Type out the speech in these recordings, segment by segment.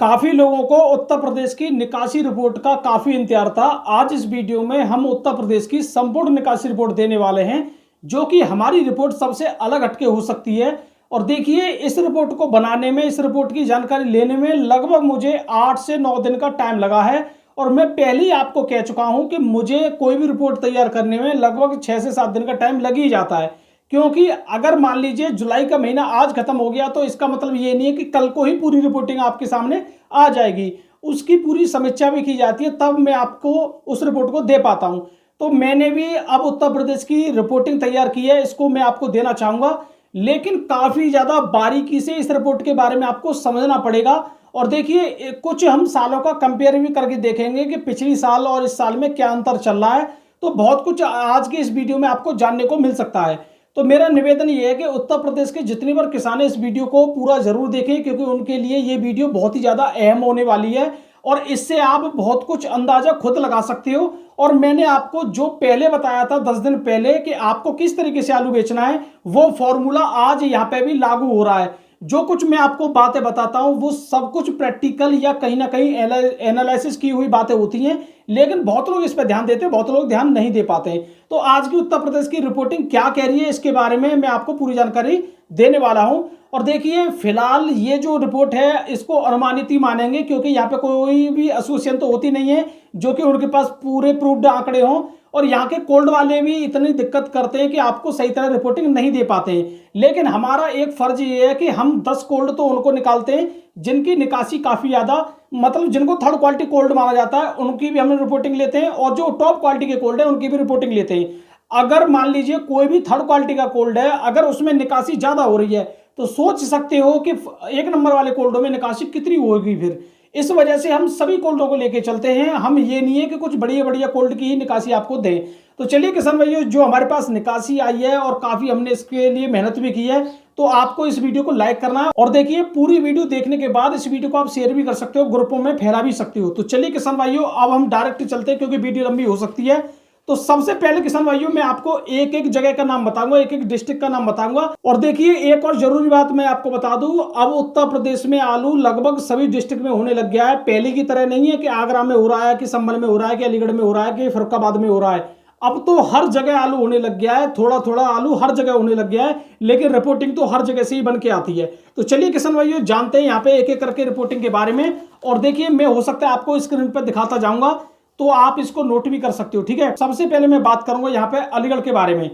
काफी लोगों को उत्तर प्रदेश की निकासी रिपोर्ट का काफी इंतजार था। आज इस वीडियो में हम उत्तर प्रदेश की संपूर्ण निकासी रिपोर्ट देने वाले हैं, जो कि हमारी रिपोर्ट सबसे अलग हटके हो सकती है। और देखिए, इस रिपोर्ट को बनाने में, इस रिपोर्ट की जानकारी लेने में लगभग मुझे 8 से 9 दिन का टाइम लगा है। और मैं पहले ही आपको कह चुका हूं कि मुझे कोई भी रिपोर्ट तैयार करने में लगभग 6 से 7 दिन का टाइम लग ही जाता है। क्योंकि अगर मान लीजिए जुलाई का महीना आज खत्म हो गया, तो इसका मतलब ये नहीं है कि कल को ही पूरी रिपोर्टिंग आपके सामने आ जाएगी। उसकी पूरी समीक्षा भी की जाती है, तब मैं आपको उस रिपोर्ट को दे पाता हूं। तो मैंने भी अब उत्तर प्रदेश की रिपोर्टिंग तैयार की है, इसको मैं आपको देना चाहूंगा। लेकिन काफी ज्यादा बारीकी से इस रिपोर्ट के बारे में आपको समझना पड़ेगा। और देखिए, कुछ हम सालों का कंपेयर भी करके देखेंगे कि पिछली साल और इस साल में क्या अंतर चल रहा है। तो बहुत कुछ आज की इस वीडियो में आपको जानने को मिल सकता है। तो मेरा निवेदन ये है कि उत्तर प्रदेश के जितनी बार किसान है, इस वीडियो को पूरा जरूर देखें, क्योंकि उनके लिए ये वीडियो बहुत ही ज्यादा अहम होने वाली है। और इससे आप बहुत कुछ अंदाजा खुद लगा सकते हो। और मैंने आपको जो पहले बताया था 10 दिन पहले कि आपको किस तरीके से आलू बेचना है, वो फॉर्मूला आज यहाँ पे भी लागू हो रहा है। जो कुछ मैं आपको बातें बताता हूं वो सब कुछ प्रैक्टिकल या कहीं ना कहीं एनालिसिस की हुई बातें होती हैं। लेकिन बहुत लोग इस पर ध्यान देते हैं, बहुत लोग ध्यान नहीं दे पाते। तो आज की उत्तर प्रदेश की रिपोर्टिंग क्या कह रही है, इसके बारे में मैं आपको पूरी जानकारी देने वाला हूं। और देखिए, फिलहाल ये जो रिपोर्ट है इसको अनुमानित ही मानेंगे, क्योंकि यहाँ पे कोई भी एसोसिएशन तो होती नहीं है जो कि उनके पास पूरे प्रूफ्ड आंकड़े हों। और यहाँ के कोल्ड वाले भी इतनी दिक्कत करते हैं कि आपको सही तरह रिपोर्टिंग नहीं दे पाते हैं। लेकिन हमारा एक फर्ज ये है कि हम 10 कोल्ड तो उनको निकालते हैं जिनकी निकासी काफी ज्यादा, मतलब जिनको थर्ड क्वालिटी कोल्ड माना जाता है, उनकी भी हम रिपोर्टिंग लेते हैं। और जो टॉप क्वालिटी के कोल्ड है उनकी भी रिपोर्टिंग लेते हैं। अगर मान लीजिए कोई भी थर्ड क्वालिटी का कोल्ड है, अगर उसमें निकासी ज्यादा हो रही है, तो सोच सकते हो कि एक नंबर वाले कोल्डों में निकासी कितनी होगी। फिर इस वजह से हम सभी कोल्डों को लेके चलते हैं। हम ये नहीं है कि कुछ बढ़िया बढ़िया कोल्ड की ही निकासी आपको दें। तो चलिए किसान भाइयों, जो हमारे पास निकासी आई है और काफी हमने इसके लिए मेहनत भी की है, तो आपको इस वीडियो को लाइक करना है। और देखिए, पूरी वीडियो देखने के बाद इस वीडियो को आप शेयर भी कर सकते हो, ग्रुपों में फैला भी सकते हो। तो चलिए किसान भाइयों, अब हम डायरेक्ट चलते हैं, क्योंकि वीडियो लंबी हो सकती है। तो सबसे पहले किसान भाइयों, मैं आपको एक एक जगह का नाम बताऊंगा, एक एक डिस्ट्रिक्ट का नाम बताऊंगा। और देखिए, एक और जरूरी बात मैं आपको बता दूं, अब उत्तर प्रदेश में आलू लगभग सभी डिस्ट्रिक्ट में होने लग गया है। पहले की तरह नहीं है कि आगरा में हो रहा है, कि संभल में हो रहा है, कि अलीगढ़ में हो रहा है, कि फरुखाबाद में हो रहा है। अब तो हर जगह आलू होने लग गया है, थोड़ा थोड़ा आलू हर जगह होने लग गया है। लेकिन रिपोर्टिंग तो हर जगह से ही बन के आती है। तो चलिए किसान भाइयों, जानते हैं यहाँ पे एक एक करके रिपोर्टिंग के बारे में। और देखिए, मैं हो सकता है आपको स्क्रीन पर दिखाता जाऊंगा, तो आप इसको नोट भी कर सकते हो, ठीक है। सबसे पहले मैं बात करूंगा यहाँ पे अलीगढ़ के बारे में।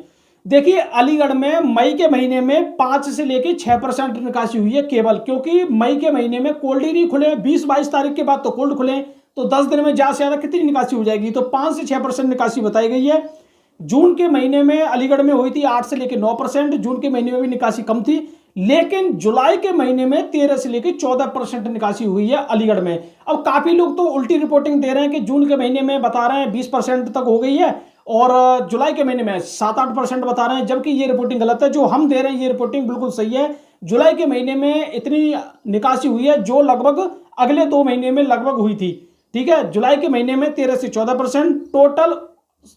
देखिए, अलीगढ़ में मई के महीने में 5 से लेकर 6% निकासी हुई है केवल, क्योंकि मई के महीने में कोल्ड ही नहीं खुले। 20-22 तारीख के बाद तो कोल्ड खुले, तो 10 दिन में ज्यादा से ज्यादा कितनी निकासी हो जाएगी, तो 5 से 6% निकासी बताई गई है। जून के महीने में अलीगढ़ में हुई थी 8 से लेकर 9%। जून के महीने में भी निकासी कम थी। लेकिन जुलाई के महीने में 13 से लेकर 14% निकासी हुई है अलीगढ़ में। अब काफी लोग तो उल्टी रिपोर्टिंग दे रहे हैं कि जून के महीने में बता रहे हैं 20% तक हो गई है, और जुलाई के महीने में 7-8% बता रहे हैं, जबकि ये रिपोर्टिंग गलत है। जो हम दे रहे हैं ये रिपोर्टिंग बिल्कुल सही है। जुलाई के महीने में इतनी निकासी हुई है जो लगभग अगले 2 महीने में लगभग हुई थी, ठीक है। जुलाई के महीने में 13 से 14%, टोटल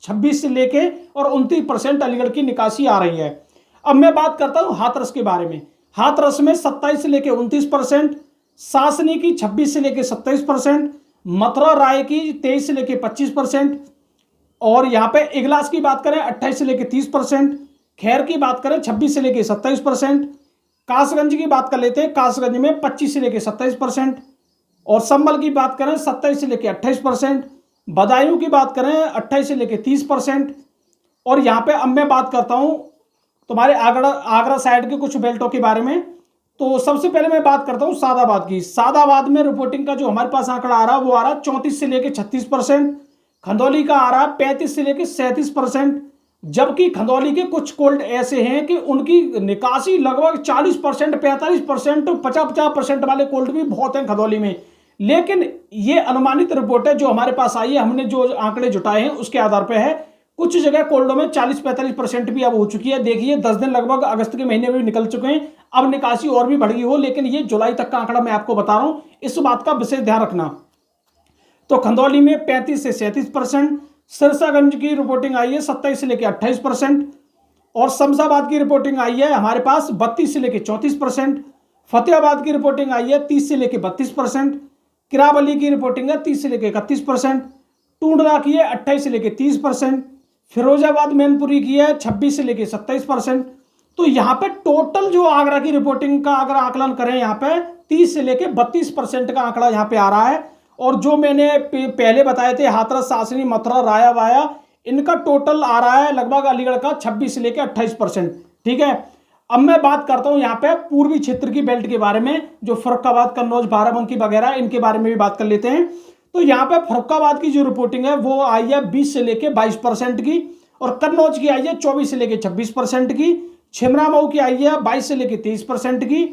26 से लेके और 29% अलीगढ़ की निकासी आ रही है। अब मैं बात करता हूं हाथरस के बारे में। हाथरस में 27 से लेकर 29%, सासनी की 26 से लेकर 27%, मथुरा राय की 23 से लेकर 25%, और यहां पे इगलास की बात करें 28 से लेकर 30%, खैर की बात करें 26 से लेकर 27%, कासगंज की बात कर लेते हैं, कासगंज में 25 से लेकर 27%, और संभल की बात करें 27 से लेकर 28%, बदायूं की बात करें 28 से लेकर 30%। और यहां पे अब मैं बात करता हूं तुम्हारे आगरा साइड के कुछ बेल्टों के बारे में। तो सबसे पहले मैं बात करता हूं सादाबाद की। सादाबाद में रिपोर्टिंग का जो हमारे पास आंकड़ा आ रहा है वो आ रहा है 34 से लेकर 36%। खंदौली का आ रहा है 35 से लेकर 37%। जबकि खंदौली के कुछ कोल्ड ऐसे हैं कि उनकी निकासी लगभग 40%, 45%, 50-50% वाले कोल्ड भी बहुत हैं खंदौली में। लेकिन ये अनुमानित रिपोर्ट है जो हमारे पास आई है, हमने जो आंकड़े जुटाए हैं उसके आधार पर है। कुछ जगह कोल्डों में 40-45% भी अब हो चुकी है। देखिए, 10 दिन लगभग अगस्त के महीने में भी निकल चुके हैं। अब निकासी और भी बढ़ गई हो, लेकिन ये जुलाई तक का आंकड़ा मैं आपको बता रहा हूं, इस बात का विशेष ध्यान रखना। तो खंदौली में 35 से 37%, सिरसागंज की रिपोर्टिंग आई है 27 से लेकर 28%, और शमशाबाद की रिपोर्टिंग आई है हमारे पास 32 से लेकर 34%, फतेहाबाद की रिपोर्टिंग आई है 30 से लेकर 32%, किरावली की रिपोर्टिंग है 30 से लेकर 31%, टूंडला की है 28 से लेकर 30%, फिरोजाबाद मैनपुरी की है 26 से लेकर 27%। तो यहाँ पे टोटल जो आगरा की रिपोर्टिंग का अगर आकलन करें यहाँ पे 30 से लेकर 32% का आंकड़ा यहाँ पे आ रहा है। और जो मैंने पहले बताए थे हाथरस, सासनी, मथुरा, राया, वाया, इनका टोटल आ रहा है लगभग अलीगढ़ का 26 से लेकर 28%। ठीक है, अब मैं बात करता हूं यहाँ पे पूर्वी क्षेत्र की बेल्ट के बारे में, जो फर्रुखाबाद, कन्नौज, बाराबंकी वगैरह, इनके बारे में भी बात कर लेते हैं। तो यहाँ पे फर्रुखाबाद की जो रिपोर्टिंग है वो आई है 20 से लेकर 22% की, और कन्नौज की आई है 24 से लेकर 26% की, छिमरामऊ की आई है 22 से लेकर 23% की,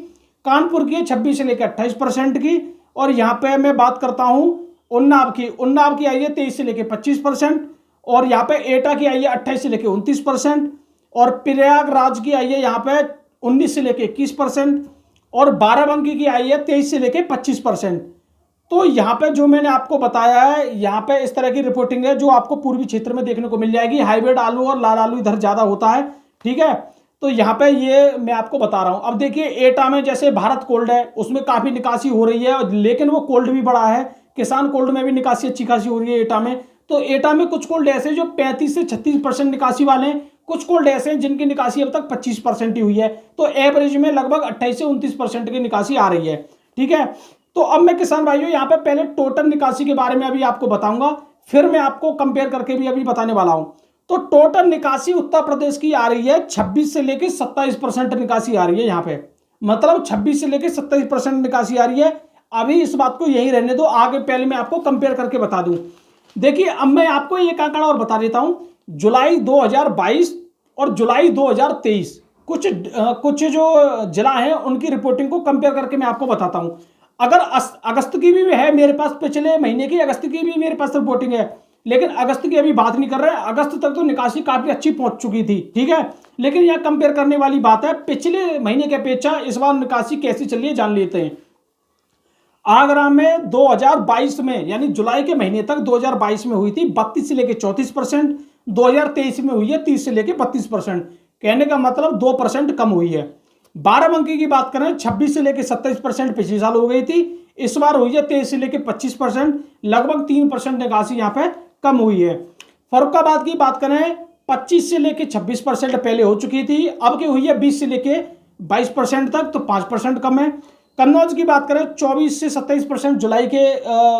कानपुर की है 26 से लेकर 28% की, और यहाँ पे मैं बात करता हूँ उन्नाव की आई है 23 से लेकर 25%, और यहाँ पे एटा की आई है 28 से लेकर 29%, और प्रयागराज की आई है यहाँ पे 19 से लेकर 21%, और बाराबंकी की आई है 23 से लेकर 25%। तो यहाँ पे जो मैंने आपको बताया है, यहाँ पे इस तरह की रिपोर्टिंग है जो आपको पूर्वी क्षेत्र में देखने को मिल जाएगी। हाइब्रिड आलू और लाल आलू इधर ज्यादा होता है। ठीक है, तो यहाँ पे ये मैं आपको बता रहा हूँ। अब देखिए एटा में जैसे भारत कोल्ड है, उसमें काफी निकासी हो रही है, लेकिन वो कोल्ड भी बड़ा है। किसान कोल्ड में भी निकासी अच्छी खासी हो रही है एटा में। तो एटा में कुछ कोल्ड ऐसे जो 35 से 36% निकासी वाले हैं, कुछ कोल्ड ऐसे हैं जिनकी निकासी अब तक 25% ही हुई है। तो एवरेज में लगभग 28 से 29% की निकासी आ रही है। ठीक है, तो अब मैं किसान भाइयों यहाँ पे पहले टोटल निकासी के बारे में अभी आपको बताऊंगा, फिर मैं आपको कंपेयर करके भी अभी बताने वाला हूं। तो टोटल निकासी उत्तर प्रदेश की आ रही है 26 से लेकर 27% निकासी आ रही है यहाँ पे, मतलब 26 से लेकर 27% निकासी आ रही है। अभी इस बात को यही रहने दो, आगे पहले मैं आपको कंपेयर करके बता दूं। देखिए अब मैं आपको एक आंकड़ा और बता देता हूं। जुलाई 2022 और जुलाई 2023 कुछ जो जिला है उनकी रिपोर्टिंग को कंपेयर करके मैं आपको बताता हूं। अगर अगस्त की भी है मेरे पास, पिछले महीने की अगस्त की भी मेरे पास रिपोर्टिंग है, लेकिन अगस्त की अभी बात नहीं कर रहे हैं। अगस्त तक तो निकासी काफी अच्छी पहुंच चुकी थी। ठीक है, लेकिन यह कंपेयर करने वाली बात है पिछले महीने की अपेक्षा इस बार निकासी कैसी चली है जान लेते हैं। आगरा में 2022 में यानी जुलाई के महीने तक 2022 में हुई थी 32 से लेकर 34%, 2023 में हुई है 30 से लेकर 32%। कहने का मतलब 2% कम हुई है। बाराबंकी की बात करें 26 से लेकर 27% पिछले साल हो गई थी, इस बार हुई है 23 से लेकर 25%, लगभग 3% निकासी यहाँ पे कम हुई है। फर्रुखाबाद की बात करें 25 से लेकर 26% पहले हो चुकी थी, अब की हुई है 20 से लेकर 22% तक, तो 5% कम है। कन्नौज की बात करें 24 से 27% जुलाई के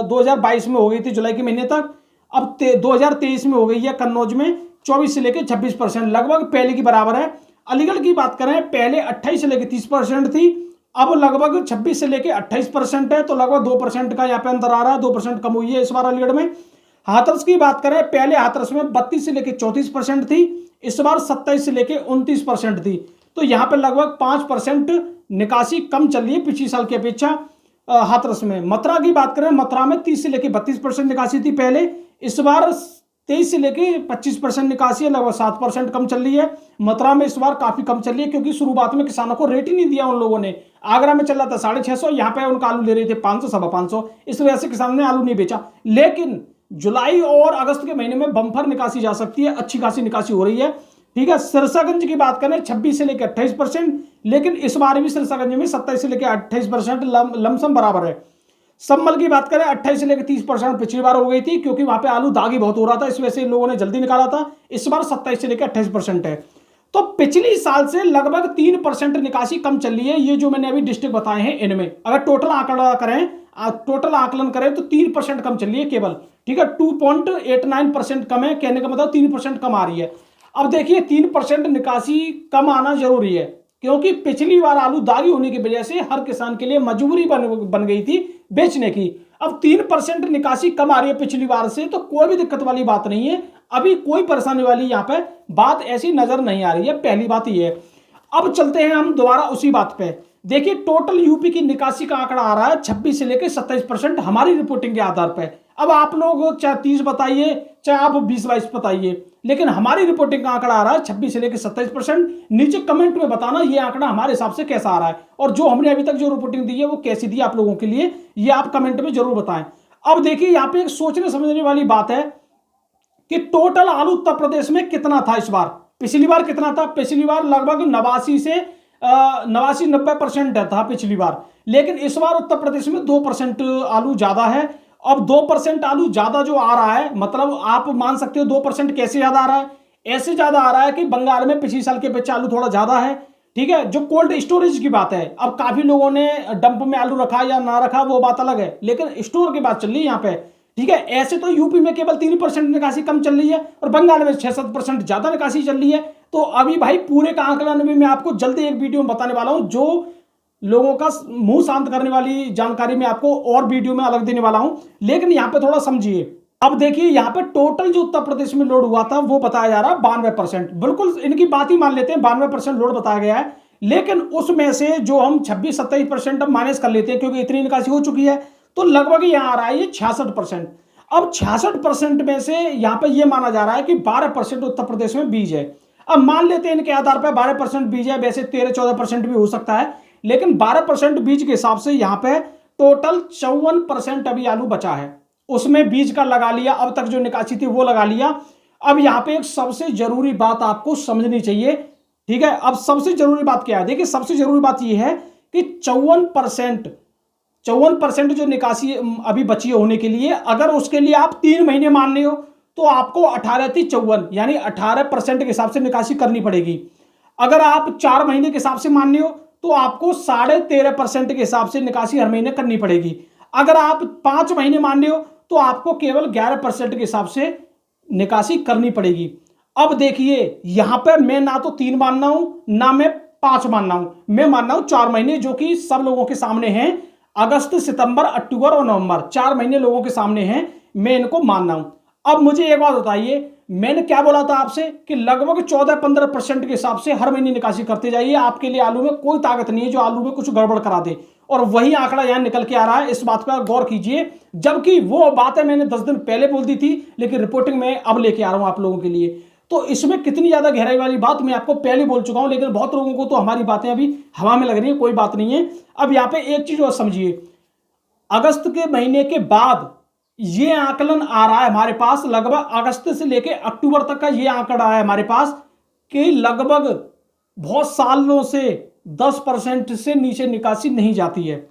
2022 में हो गई थी, जुलाई के महीने तक, अब 2023 में हो गई है कन्नौज में 24 से लेकर 26%, लगभग पहले की बराबर है। अलीगढ़ की बात करें पहले 28 से लेकर 30% थी, अब लगभग 26 से लेकर 28% है, तो लगभग 2% का यहाँ पे अंतर आ रहा है, 2% कम हुई है इस बार अलीगढ़ में। हाथरस की बात करें पहले हाथरस में 32 से लेकर 34% थी, इस बार 27 से लेकर 29% थी, तो यहाँ पे लगभग 5% निकासी कम चल रही है पिछले साल की अपेक्षा हाथरस में। मथुरा की बात करें मथुरा में 30 से लेकर 32% निकासी थी पहले, इस बार 23 से लेकर 25% निकासी है, लगभग 7% कम चल रही है। मथुरा में इस बार काफी कम चल रही है क्योंकि शुरुआत में किसानों को रेट ही नहीं दिया उन लोगों ने। आगरा में चल रहा था 650, यहाँ पे उनका आलू ले रहे थे 500, 550, इस वजह से किसानों ने आलू नहीं बेचा। लेकिन जुलाई और अगस्त के महीने में बम्पर निकासी जा सकती है, अच्छी खासी निकासी हो रही है। ठीक है, सिरसागंज की बात करें 26 से लेकर 28%, लेकिन इस बार भी सिरसागंज में 27 से लेकर 28% लमसम बराबर है। संभल की बात करें 28 से लेकर 30% पिछली बार हो गई थी क्योंकि वहां पे आलू दागी बहुत हो रहा था, इस वजह से लोगों ने जल्दी निकाला था। इस बार 27 से लेकर 28% है, तो पिछली साल से लगभग 3% निकासी कम चल रही है। ये जो मैंने अभी डिस्ट्रिक्ट बताए हैं इनमें अगर टोटल आकलन करें तो 3% कम चल रही है केवल। ठीक है, 2.89% कम है, कहने का मतलब 3% कम आ रही है। अब देखिए 3% निकासी कम आना जरूरी है क्योंकि पिछली बार आलू दागी होने की वजह से हर किसान के लिए मजबूरी बन गई थी बेचने की। अब 3% निकासी कम आ रही है पिछली बार से, तो कोई भी दिक्कत वाली बात नहीं है, अभी कोई परेशानी वाली यहाँ पे बात ऐसी नजर नहीं आ रही है। पहली बात ये है। अब चलते हैं हम दोबारा उसी बात पे। देखिए टोटल यूपी की निकासी का आंकड़ा आ रहा है 26 से लेकर 27% हमारी रिपोर्टिंग के आधार पर। अब आप लोग चाहे 30 बताइए चाहे आप 20-22 बताइए, लेकिन हमारी रिपोर्टिंग का आंकड़ा आ रहा है 26 से लेकर 27%। नीचे कमेंट में बताना ये आंकड़ा हमारे हिसाब से कैसा आ रहा है और जो हमने अभी तक जो रिपोर्टिंग दी है वो कैसी दी आप लोगों के लिए, ये आप कमेंट में जरूर बताएं। अब देखिए यहाँ पे एक सोचने समझने वाली बात है कि टोटल आलू उत्तर प्रदेश में कितना था इस बार, पिछली बार कितना था। पिछली बार लगभग 89 से 89-90% था पिछली बार, लेकिन इस बार उत्तर प्रदेश में 2% आलू ज्यादा है। अब 2% आलू ज्यादा जो आ रहा है, मतलब आप मान सकते हो 2% कैसे ज्यादा आ रहा है। ऐसे ज्यादा आ रहा है कि बंगाल में पिछले साल के अपेक्षा आलू थोड़ा ज्यादा है, ठीक है। जो कोल्ड स्टोरेज की बात है, अब काफी लोगों ने डंप में आलू रखा या ना रखा वो बात अलग है, लेकिन स्टोर की बात चल रही है यहाँ पे, ठीक है। ऐसे तो यूपी में केवल 3% निकासी कम चल रही है और बंगाल में 6-7% ज्यादा निकासी चल रही है। तो अभी भाई पूरे का आंकलन भी मैं आपको जल्दी एक वीडियो में बताने वाला हूं, जो लोगों का मुंह शांत करने वाली जानकारी मैं आपको और वीडियो में अलग देने वाला हूं, लेकिन यहां पे थोड़ा समझिए। अब देखिए यहां पे टोटल जो उत्तर प्रदेश में लोड हुआ था वो बताया जा रहा है 92%, बिल्कुल इनकी बात ही मान लेते हैं, 92% लोड बताया गया है। लेकिन उसमें से जो हम 26-27% माइनस कर लेते हैं क्योंकि इतनी निकासी हो चुकी है, तो लगभग यहां आ रहा है ये 66%। अब 66% में से यहां पे ये माना जा रहा है कि 12% उत्तर प्रदेश में बीज है। अब मान लेते हैं इनके आधार पर 12% बीज है, वैसे 13-14% भी हो सकता है, लेकिन 12% बीज के हिसाब से यहां पे टोटल 54% अभी आलू बचा है, उसमें बीज का लगा लिया, अब तक जो निकासी थी वो लगा लिया। अब यहां पे एक सबसे जरूरी बात आपको समझनी चाहिए, ठीक है। अब सबसे जरूरी बात क्या है, देखिए सबसे जरूरी बात यह है कि 54% जो निकासी अभी बची होने के लिए, अगर उसके लिए आप 3 महीने मान रहे हो तो आपको 18-54 यानी 18% के हिसाब से निकासी करनी पड़ेगी। अगर आप 4 महीने के हिसाब से मान रहे हो तो आपको 13.5% के हिसाब से निकासी हर महीने करनी पड़ेगी। अगर आप 5 महीने मान रहे हो तो आपको केवल 11% के हिसाब से निकासी करनी पड़ेगी। अब देखिए यहां पर मैं ना तो 3 मानना हूं ना मैं 5 मानना हूं, मैं मानना हूं 4 महीने, जो कि सब लोगों के सामने हैं। अगस्त, सितंबर, अक्टूबर और नवंबर 4 महीने लोगों के सामने हैं, मैं इनको मानना हूं। अब मुझे एक बात बताइए, मैंने क्या बोला था आपसे कि लगभग 14-15% के हिसाब से हर महीने निकासी करते जाइए, आपके लिए आलू में कोई ताकत नहीं है जो आलू में कुछ गड़बड़ करा दे, और वही आंकड़ा यहां निकल के आ रहा है, इस बात का गौर कीजिए। जबकि वो बातें मैंने 10 दिन पहले बोल दी थी, लेकिन रिपोर्टिंग में अब लेके आ रहा हूं आप लोगों के लिए। तो इसमें कितनी ज्यादा गहराई वाली बात मैं आपको पहले बोल चुका हूं, लेकिन बहुत लोगों को तो हमारी बातें अभी हवा में लग रही है, कोई बात नहीं है। अब यहां पे एक चीज और समझिए, अगस्त के महीने के बाद ये आकलन आ रहा है हमारे पास, लगभग अगस्त से लेकर अक्टूबर तक का ये आंकड़ा है हमारे पास कि लगभग बहुत सालों से 10% से नीचे निकासी नहीं जाती है।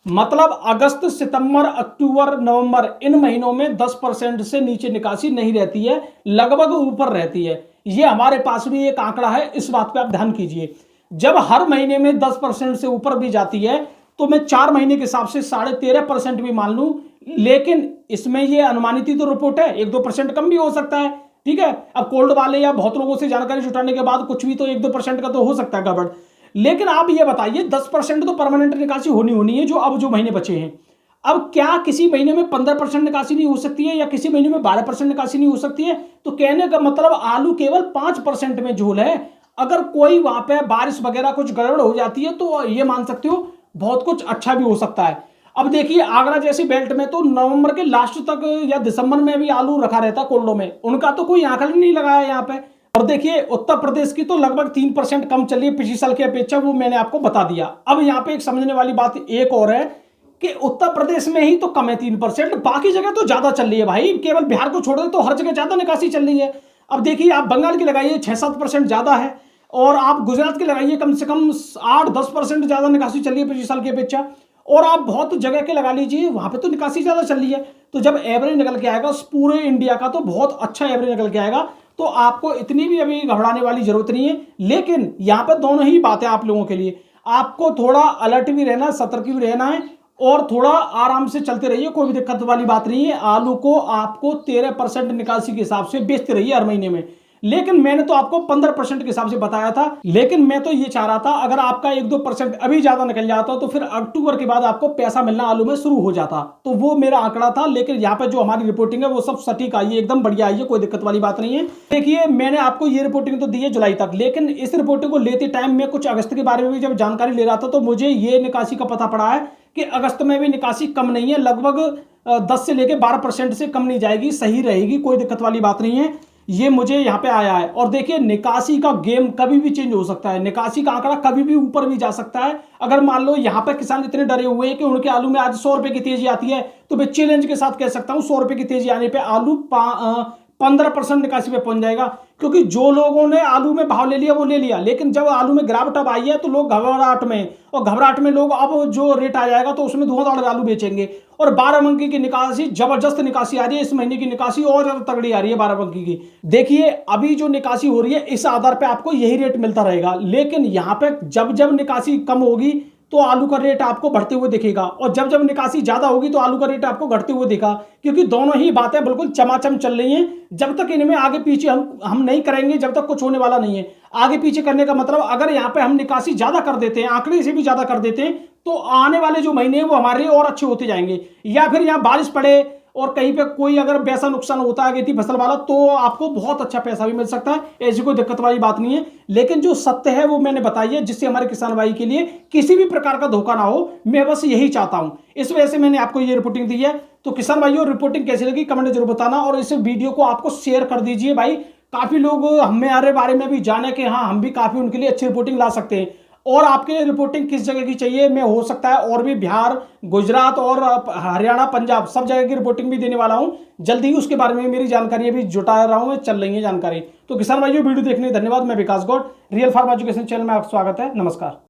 मतलब अगस्त, सितंबर, अक्टूबर, नवंबर इन महीनों में 10% से नीचे निकासी नहीं रहती है, लगभग ऊपर रहती है। ये हमारे पास भी एक आंकड़ा है, इस बात पे आप ध्यान कीजिए। जब हर महीने में 10% से ऊपर भी जाती है तो मैं 4 महीने के हिसाब से 13.5% भी मान लूं, लेकिन इसमें ये अनुमानित ही तो रिपोर्ट है, 1-2% कम भी हो सकता है, ठीक है। अब कोल्ड वाले या बहुत लोगों से जानकारी जुटाने के बाद कुछ भी तो 1-2% का तो हो सकता है गड़बड़, लेकिन आप ये बताइए 10% तो परमानेंट निकासी होनी है जो महीने बचे हैं। अब क्या किसी महीने में 15% निकासी नहीं हो सकती है या किसी महीने में 12% निकासी नहीं हो सकती है? तो कहने का मतलब आलू केवल 5% में झोल है। अगर कोई वहां पे बारिश वगैरह कुछ गड़बड़ हो जाती है तो ये मान सकते हो बहुत कुछ अच्छा भी हो सकता है। अब देखिए आगरा जैसी बेल्ट में तो नवंबर के लास्ट तक या दिसंबर में भी आलू रखा रहता कोल्डो में, उनका तो कोई आंकलन नहीं लगाया यहाँ पे। और देखिए उत्तर प्रदेश की तो लगभग 3% कम चली है पिछले साल की अपेक्षा, वो मैंने आपको बता दिया। अब यहाँ पे एक समझने वाली बात एक और है कि उत्तर प्रदेश में ही तो कम है 3%, बाकी जगह तो ज्यादा चल रही है भाई। केवल बिहार को छोड़ दे तो हर जगह ज्यादा निकासी चल रही है। अब देखिए आप बंगाल की लगाइए 6-7% ज्यादा है, और आप गुजरात की लगाइए कम से कम 8-10% ज्यादा निकासी चल रही है पिछले साल की अपेक्षा, और आप बहुत जगह के लगा लीजिए वहां पे तो निकासी ज्यादा चल रही है। तो जब एवरेज निकल के आएगा पूरे इंडिया का तो बहुत अच्छा एवरेज निकल के आएगा, तो आपको इतनी भी अभी घबराने वाली जरूरत नहीं है। लेकिन यहाँ पे दोनों ही बातें आप लोगों के लिए, आपको थोड़ा अलर्ट भी रहना है, सतर्क भी रहना है, और थोड़ा आराम से चलते रहिए, कोई भी दिक्कत वाली बात नहीं है। आलू को आपको 13% निकासी के हिसाब से बेचते रहिए हर महीने में, लेकिन मैंने तो आपको 15% के हिसाब से बताया था। लेकिन मैं तो ये चाह रहा था अगर आपका 1-2% अभी ज्यादा निकल जाता तो फिर अक्टूबर के बाद आपको पैसा मिलना आलू में शुरू हो जाता, तो वो मेरा आंकड़ा था। लेकिन यहाँ पे जो हमारी रिपोर्टिंग है वो सब सटीक आई है, एकदम बढ़िया आई है, कोई दिक्कत वाली बात नहीं है। देखिए मैंने आपको ये रिपोर्टिंग तो दी है जुलाई तक, लेकिन इस रिपोर्टिंग को लेते टाइम में कुछ अगस्त के बारे में भी जब जानकारी ले रहा था तो मुझे ये निकासी का पता पड़ा है कि अगस्त में भी निकासी कम नहीं है, लगभग 10 से लेकर 12% से कम नहीं जाएगी, सही रहेगी, कोई दिक्कत वाली बात नहीं है। ये मुझे यहाँ पे आया है। और देखिए निकासी का गेम कभी भी चेंज हो सकता है, निकासी का आंकड़ा कभी भी ऊपर भी जा सकता है। अगर मान लो यहाँ पे किसान इतने डरे हुए हैं कि उनके आलू में आज 100 रुपए की तेजी आती है, तो मैं चैलेंज के साथ कह सकता हूँ 100 रुपए की तेजी आने पे आलू 15% निकासी पे पहुंच जाएगा। क्योंकि जो लोगों ने आलू में भाव ले लिया वो ले लिया, लेकिन जब आलू में गिरावट अब आई है तो लोग घबराहट में, और घबराहट में लोग अब जो रेट आ जाएगा तो उसमें धुआंधार आलू बेचेंगे। और 12 की निकासी, जबरदस्त निकासी आ रही है इस महीने की, निकासी और ज्यादा तगड़ी आ रही है 12 की। देखिए अभी जो निकासी हो रही है इस आधार पे आपको यही रेट मिलता रहेगा, लेकिन यहाँ पे जब जब निकासी कम होगी तो आलू का रेट आपको बढ़ते हुए दिखेगा, और जब जब निकासी ज्यादा होगी तो आलू का रेट आपको घटते हुए दिखा। क्योंकि दोनों ही बातें बिल्कुल चमाचम चल रही हैं। जब तक इनमें आगे पीछे हम नहीं करेंगे, जब तक कुछ होने वाला नहीं है। आगे पीछे करने का मतलब, अगर यहाँ पे हम निकासी ज्यादा कर देते हैं, आंकड़े से भी ज्यादा कर देते हैं, तो आने वाले जो महीने हैं वो हमारे लिए और अच्छे होते जाएंगे। या फिर यहाँ बारिश पड़े और कहीं पे कोई अगर वैसा नुकसान होता है खेती फसल वाला, तो आपको बहुत अच्छा पैसा भी मिल सकता है। ऐसी कोई दिक्कत वाली बात नहीं है। लेकिन जो सत्य है वो मैंने बताई है, जिससे हमारे किसान भाई के लिए किसी भी प्रकार का धोखा ना हो। मैं बस यही चाहता हूं, इस वजह से मैंने आपको ये रिपोर्टिंग दी है। तो किसान भाइयों, रिपोर्टिंग कैसी लगी कमेंट में जरूर बताना, और इस वीडियो को आपको शेयर कर दीजिए भाई। काफी लोग हमारे बारे में भी जाने कि हाँ हम भी काफी उनके लिए अच्छी रिपोर्टिंग ला सकते हैं। और आपके लिए रिपोर्टिंग किस जगह की चाहिए, मैं हो सकता है और भी बिहार, गुजरात और हरियाणा, पंजाब सब जगह की रिपोर्टिंग भी देने वाला हूं जल्दी ही। उसके बारे में मेरी जानकारी अभी जुटा रहा हूं मैं, चल रही है जानकारी। तो किसान भाइयों, वीडियो देखने धन्यवाद। मैं Vikas Gaur, real pharm education channel में आपका स्वागत है। नमस्कार।